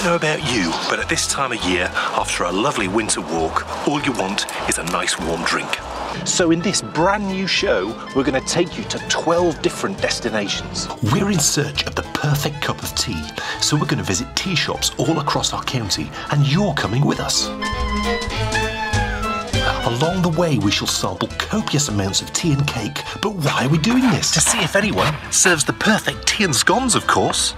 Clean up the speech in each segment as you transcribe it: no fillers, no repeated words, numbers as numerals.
don't know about you, but at this time of year, after a lovely winter walk, all you want is a nice warm drink. So in this brand new show, we're going to take you to 12 different destinations. We're in search of the perfect cup of tea, so we're going to visit tea shops all across our county, and you're coming with us. Along the way, we shall sample copious amounts of tea and cake. But why are we doing this? To see if anyone serves the perfect tea and scones, of course.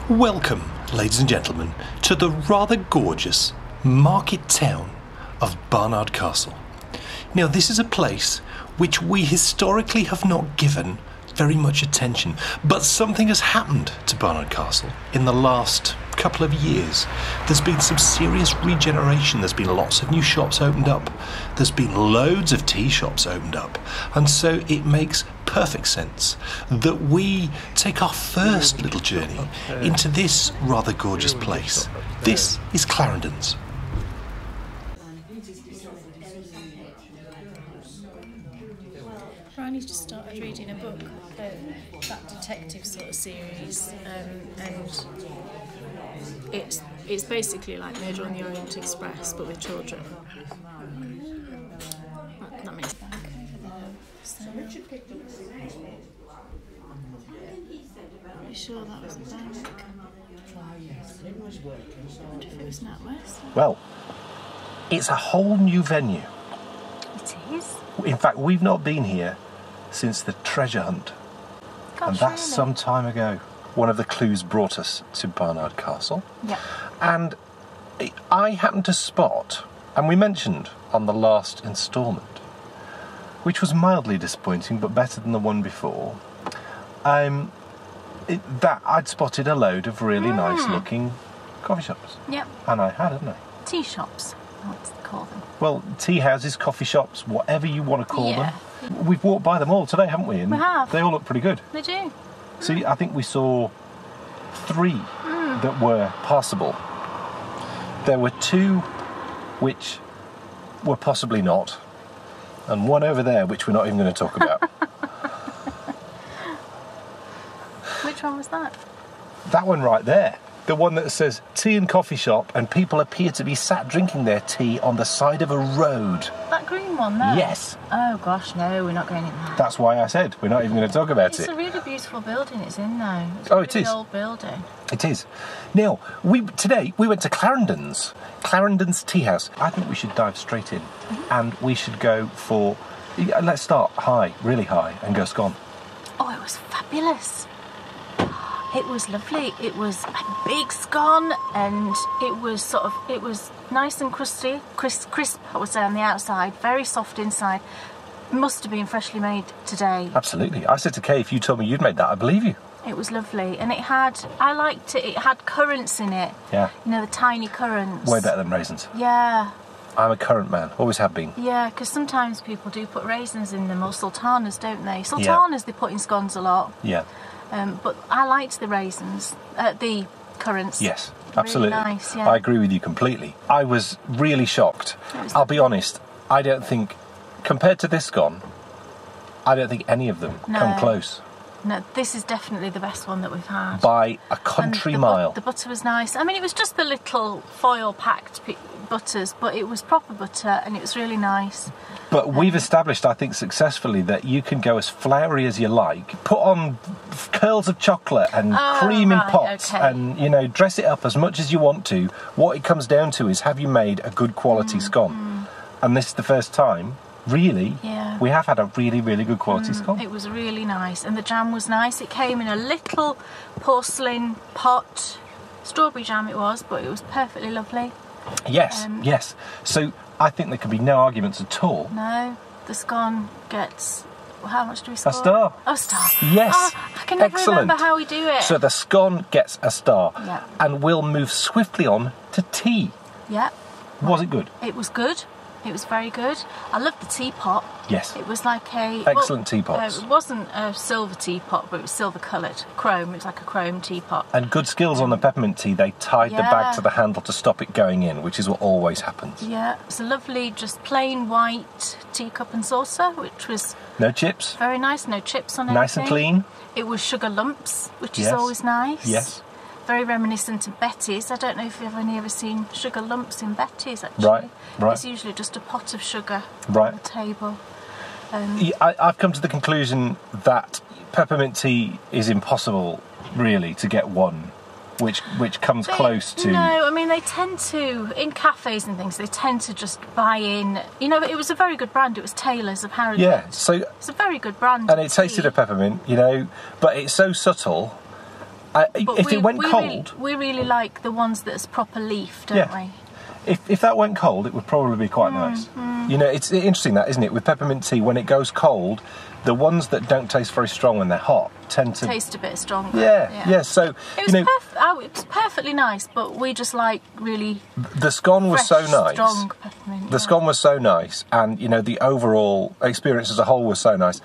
Welcome, ladies and gentlemen, to the rather gorgeous market town of Barnard Castle. Now, this is a place which we historically have not given very much attention, but something has happened to Barnard Castle in the last couple of years. There's been some serious regeneration. There's been lots of new shops opened up. There's been loads of tea shops opened up, and so it makes perfect sense that we take our first little journey into this rather gorgeous place. This is Clarendon's. Bryony's just started reading a book, that detective sort of series, and it's basically like Murder on the Orient Express, but with children. That makes sense. Pretty sure that was a bank. I wonder if it was NatWest. Well, it's a whole new venue. It is. In fact, we've not been here since the treasure hunt. Gosh, and that's really? some time ago. One of the clues brought us to Barnard Castle. Yeah. And I happened to spot, and we mentioned on the last instalment, which was mildly disappointing but better than the one before, that I'd spotted a load of really nice looking coffee shops. Yep. And I had, hadn't I? Tea shops, I like to call them. Well, tea houses, coffee shops, whatever you want to call them. We've walked by them all today, haven't we? And we have. They all look pretty good. They do. See, I think we saw 3 that were possible. There were 2 which were possibly not, and 1 over there which we're not even going to talk about. Which one was that? That one right there. The one that says tea and coffee shop, and people appear to be sat drinking their tea on the side of a road. That green one there? Yes. Oh gosh, no, we're not going in there. That's why I said we're not even going to talk about it. It's a really beautiful building it's in though. It's Oh, a it really is. old building. It is. Now, today we went to Clarendon's Tea House. I think we should dive straight in, and we should go for. Let's start high, really high, and go scone. Oh, it was fabulous. It was lovely. It was a big scone, and it was nice and crusty, crisp, I would say, on the outside, very soft inside. Must have been freshly made today. Absolutely. I said to Kay, if you told me you'd made that, I'd believe you. It was lovely, and I liked it, it had currants in it. Yeah. You know, the tiny currants. Way better than raisins. Yeah. I'm a currant man, always have been. Yeah, because sometimes people do put raisins in them, or sultanas, don't they? Sultanas they put in scones a lot. Yeah. But I liked the raisins, the currants. Yes, absolutely. Really nice, yeah. I agree with you completely. I was really shocked. I'll be honest, I don't think, compared to this scone, I don't think any of them come close. No, this is definitely the best one that we've had. By a country mile. The butter was nice. I mean, it was just the little foil-packed butters, but it was proper butter, and it was really nice. But we've established, I think, successfully that you can go as floury as you like, put on curls of chocolate and cream in pots, and, you know, dress it up as much as you want to. What it comes down to is, have you made a good quality scone? And this is the first time, really, we have had a really, really good quality scone. It was really nice, and the jam was nice. It came in a little porcelain pot. Strawberry jam it was, but it was perfectly lovely. Yes, yes. So I think there could be no arguments at all. No, the scone gets... How much do we score? A star. Oh, a star. Yes. Oh, I can never remember how we do it. So the scone gets a star. Yeah. And we'll move swiftly on to tea. Yeah. Was it good? It was good. It was very good. I loved the teapot. Yes. It was like a... Excellent teapots. It wasn't a silver teapot, but it was silver coloured. Chrome. It was like a chrome teapot. And good skills on the peppermint tea. They tied the bag to the handle to stop it going in, which is what always happens. Yeah. It's a lovely, just plain white teacup and saucer, which was... No chips? Very nice. No chips on anything. Nice and clean? It was sugar lumps, which is Yes. always nice. Yes. Very reminiscent of Betty's. I don't know if you've ever seen sugar lumps in Betty's, actually. Right, right. It's usually just a pot of sugar Right. on the table. I've come to the conclusion that peppermint tea is impossible, really, to get one which comes close to... No, I mean, they tend to, in cafes and things, they tend to just buy in... You know, it was a very good brand. It was Taylor's of Harrogate. Yeah, so... It's a very good brand. And it tasted of peppermint, you know, but it's so subtle. If it went cold... we really like the ones that's proper leaf, don't we? If that went cold, it would probably be quite nice. You know, it's interesting that, isn't it? With peppermint tea, when it goes cold, the ones that don't taste very strong when they're hot tend to... Taste a bit stronger. Yeah. So, it was, you know... it was perfectly nice, but we just like really... The scone was so nice. Strong peppermint. The scone was so nice, and, you know, the overall experience as a whole was so nice.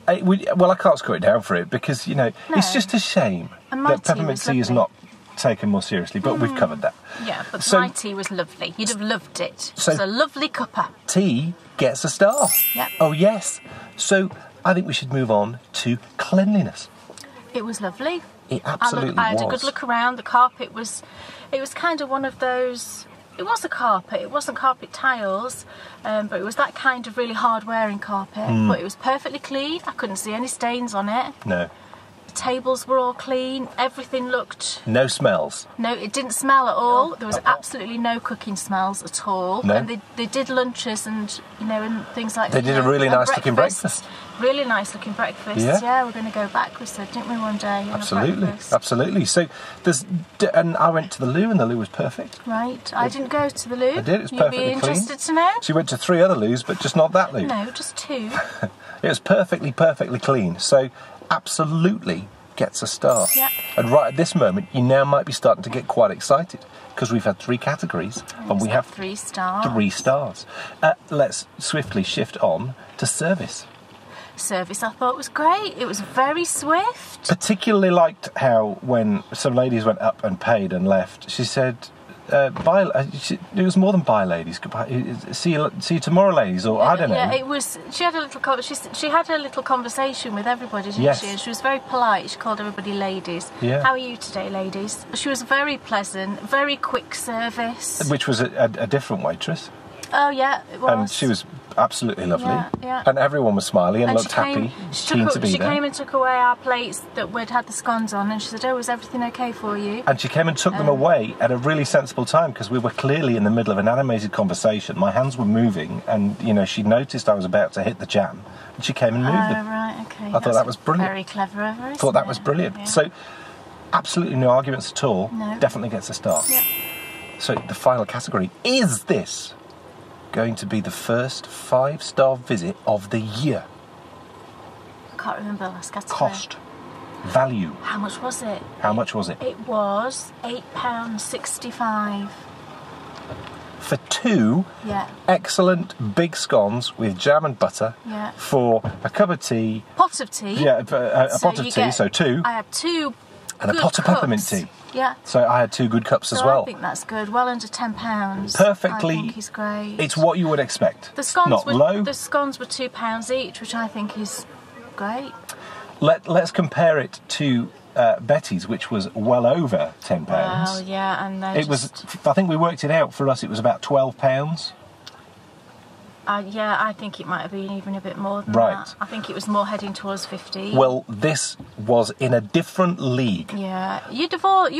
I can't score it down for it, because, you know, it's just a shame that peppermint tea is not taken more seriously, but we've covered that. Yeah, but my tea was lovely. You'd have loved it. So it's a lovely cuppa. Tea gets a star. Yeah. Oh, yes. So I think we should move on to cleanliness. It was lovely. It absolutely was. I had a good look around. The carpet was... It was kind of one of those... It was a carpet. It wasn't carpet tiles, but it was that kind of really hard-wearing carpet. But it was perfectly clean. I couldn't see any stains on it. No. Tables were all clean. Everything looked... No smells. No, it didn't smell at all. There was absolutely no cooking smells at all. No. And they did lunches and, you know, and things like that. They did a really nice looking breakfast. Really nice looking breakfast. Yeah, we're going to go back, we said, didn't we, one day? Absolutely. So and I went to the loo, and the loo was perfect. Right. I didn't go to the loo. I did. It was perfectly clean. You'd be interested to know? She went to 3 other loos, but just not that loo. No, just 2. It was perfectly clean. So absolutely gets a star. Yeah. And right at this moment, you now might be starting to get quite excited, because we've had 3 categories and we have 3 stars. 3 stars. Let's swiftly shift on to service. Service I thought was great. It was very swift. Particularly liked how when some ladies went up and paid and left, she said, bye. It was more than bye, ladies. Goodbye. See you tomorrow, ladies. Or I don't know. Yeah, it was. She had a little. She had a little conversation with everybody, didn't she? And she was very polite. She called everybody ladies. Yeah. How are you today, ladies? She was very pleasant, very quick service. Which was a different waitress. Oh yeah, it was. And she was absolutely lovely. Yeah. And everyone was smiley and looked happy, keen to be there. She came and took away our plates that we'd had the scones on, and she said, "Oh, was everything okay for you?" And she came and took them away at a really sensible time, because we were clearly in the middle of an animated conversation. My hands were moving, and, you know, she noticed I was about to hit the jam, and she came and moved them. Oh, right, okay. I thought that was brilliant. Very clever of her, Thought that was brilliant. Yeah. So, absolutely no arguments at all. No. Definitely gets a star. Yeah. So, the final category is this going to be the first 5-star visit of the year. I can't remember the last category. Cost. Value. How much was it? How much was it? It was £8.65. For 2 excellent big scones with jam and butter for a cup of tea. Pot of tea. Yeah, a pot of tea, so 2. I had 2 and a pot of peppermint tea. Yeah. So I had 2 good cups as well. I think that's good. Well under £10. Perfectly. I think is great. It's what you would expect. The scones not were low. The scones were £2 each, which I think is great. Let's compare it to Betty's, which was well over £10. Well, yeah, and it was. I think we worked it out. For us, it was about £12. Yeah, I think it might have been even a bit more than right. that. I think it was more heading towards 50. Well, this was in a different league. Yeah, you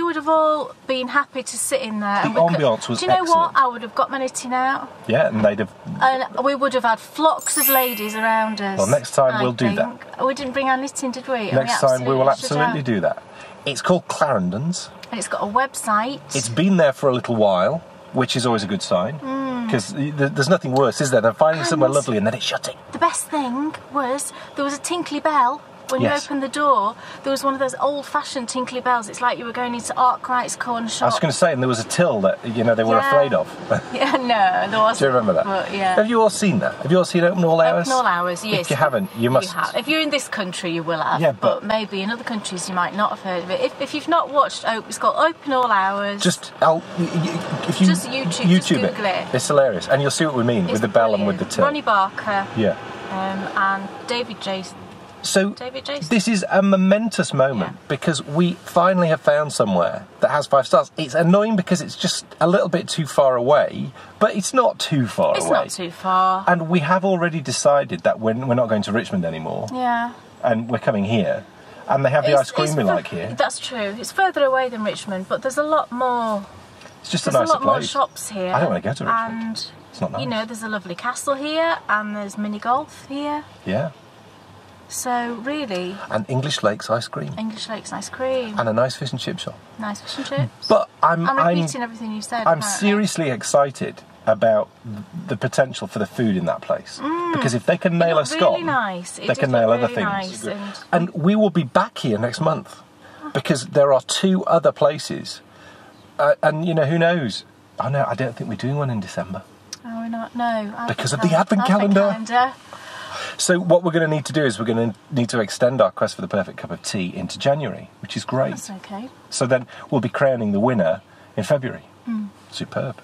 would have all been happy to sit in there. The ambience was excellent. Do you know what? I would have got my knitting out. Yeah, and they'd have... And we would have had flocks of ladies around us. Well, next time we'll do that. We didn't bring our knitting, did we? Next time we will absolutely do that. It's called Clarendon's. And it's got a website. It's been there for a little while, which is always a good sign. Because there's nothing worse, is there, than finding somewhere lovely and then it's shutting. The best thing was there was a tinkly bell when you opened the door. There was one of those old-fashioned tinkly bells. It's like you were going into Arkwright's corner shop. I was going to say, and there was a till that, you know, they were afraid of. Yeah, no, there wasn't. Do you remember that? But, yeah. Have you all seen that? Have you all seen Open All Hours? Open All Hours, yes. If you haven't, you must. You have. If you're in this country, you will have. Yeah, but maybe in other countries, you might not have heard of it. If you've not watched, it's called Open All Hours. If you just YouTube it. It's hilarious, and you'll see what we mean with the bell and with the till. Ronnie Barker. Yeah. And David J. So David Jason. this is a momentous moment because we finally have found somewhere that has 5 stars. It's annoying because it's just a little bit too far away, but it's not too far away. It's not too far. And we have already decided that we're not going to Richmond anymore. Yeah. And we're coming here. And they have the ice cream we like here. That's true. It's further away than Richmond, but there's a lot more. It's just There's a nicer lot more place. shops here. I don't want to go to Richmond. And, it's not nice. you know, there's a lovely castle here, and there's mini golf here. Yeah. So, really... And English Lakes ice cream. English Lakes ice cream. And a nice fish and chip shop. Nice fish and chips. But I'm repeating everything you said. I'm apparently. seriously excited about the potential for the food in that place. Because if they can nail a scone, really nice. they can nail other things. Nice and we will be back here next month. Because there are 2 other places. And, you know, who knows? Oh, no, I don't think we're doing one in December. Oh, we're not? No. Because of the Advent calendar. So what we're going to need to do is we're going to need to extend our quest for the perfect cup of tea into January, which is great. That's okay. So then we'll be crowning the winner in February. Superb.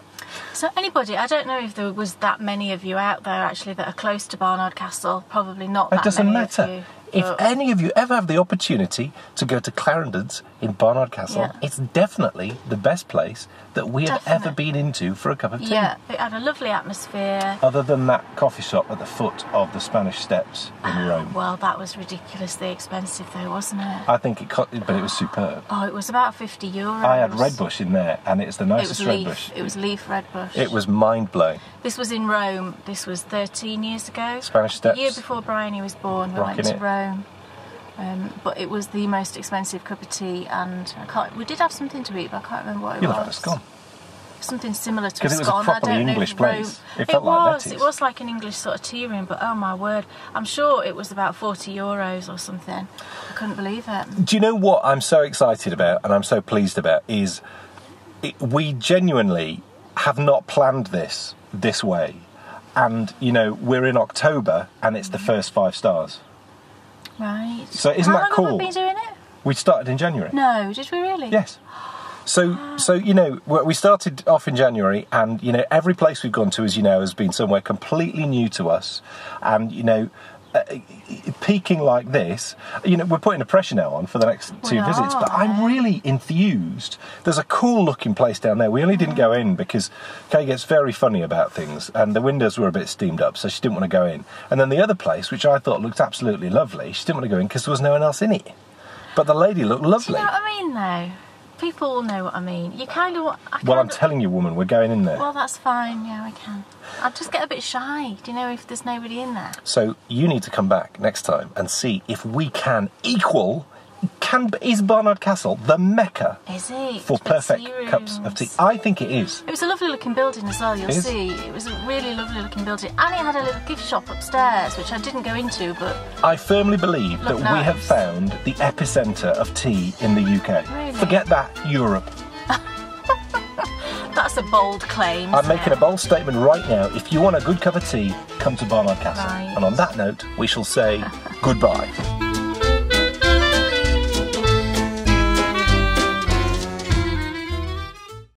So anybody, I don't know if there was that many of you out there actually that are close to Barnard Castle. Probably not that many. It doesn't matter. Of you, if any of you ever have the opportunity to go to Clarendon's in Barnard Castle, it's definitely the best place that we have ever been into for a cup of tea. Yeah, it had a lovely atmosphere. Other than that coffee shop at the foot of the Spanish Steps in Rome. Well, that was ridiculously expensive though, wasn't it? I think it cost, but it was superb. Oh, it was about €50. I had Redbush in there, and it's the nicest Redbush. It was leaf Redbush. It was mind-blowing. This was in Rome. This was 13 years ago. Spanish Steps. The year before Bryony was born, we went to Rome. But it was the most expensive cup of tea, and we did have something to eat, but I can't remember what it was. You'll have a scone. Something similar to a scone. Because it was a properly English place. It felt like that. It was like an English sort of tea room, but oh my word, I'm sure it was about €40 or something. I couldn't believe it. Do you know what I'm so excited about and I'm so pleased about is we genuinely have not planned this way. And, you know, we're in October and it's the first 5 stars. Right. So isn't that cool? How long have we been doing it? We started in January. No, did we really? Yes. So you know, we started off in January, and you know, every place we've gone to, as you know, has been somewhere completely new to us, and you know, peaking like this, you know, we're putting the pressure now on for the next 2 visits. But I'm really enthused. There's a cool-looking place down there. We only didn't go in because Kay gets very funny about things, and the windows were a bit steamed up, so she didn't want to go in. And then the other place, which I thought looked absolutely lovely, she didn't want to go in because there was no one else in it. But the lady looked lovely. Do you know what I mean, though? People will know what I mean. You kind of... Well, I'm telling you, woman, we're going in there. Well, that's fine. Yeah, I can. I'll just get a bit shy. Do you know if there's nobody in there? So you need to come back next time and see if we can equal... Is Barnard Castle the mecca for perfect cups of tea? I think it is. It was a lovely looking building as well, you'll see. It was a really lovely looking building. And it had a little gift shop upstairs, which I didn't go into, but... I firmly believe that we have found the epicentre of tea in the UK. Really? Forget that, Europe. That's a bold claim. I'm making a bold statement right now. If you want a good cup of tea, come to Barnard Castle. Right. And on that note, we shall say goodbye.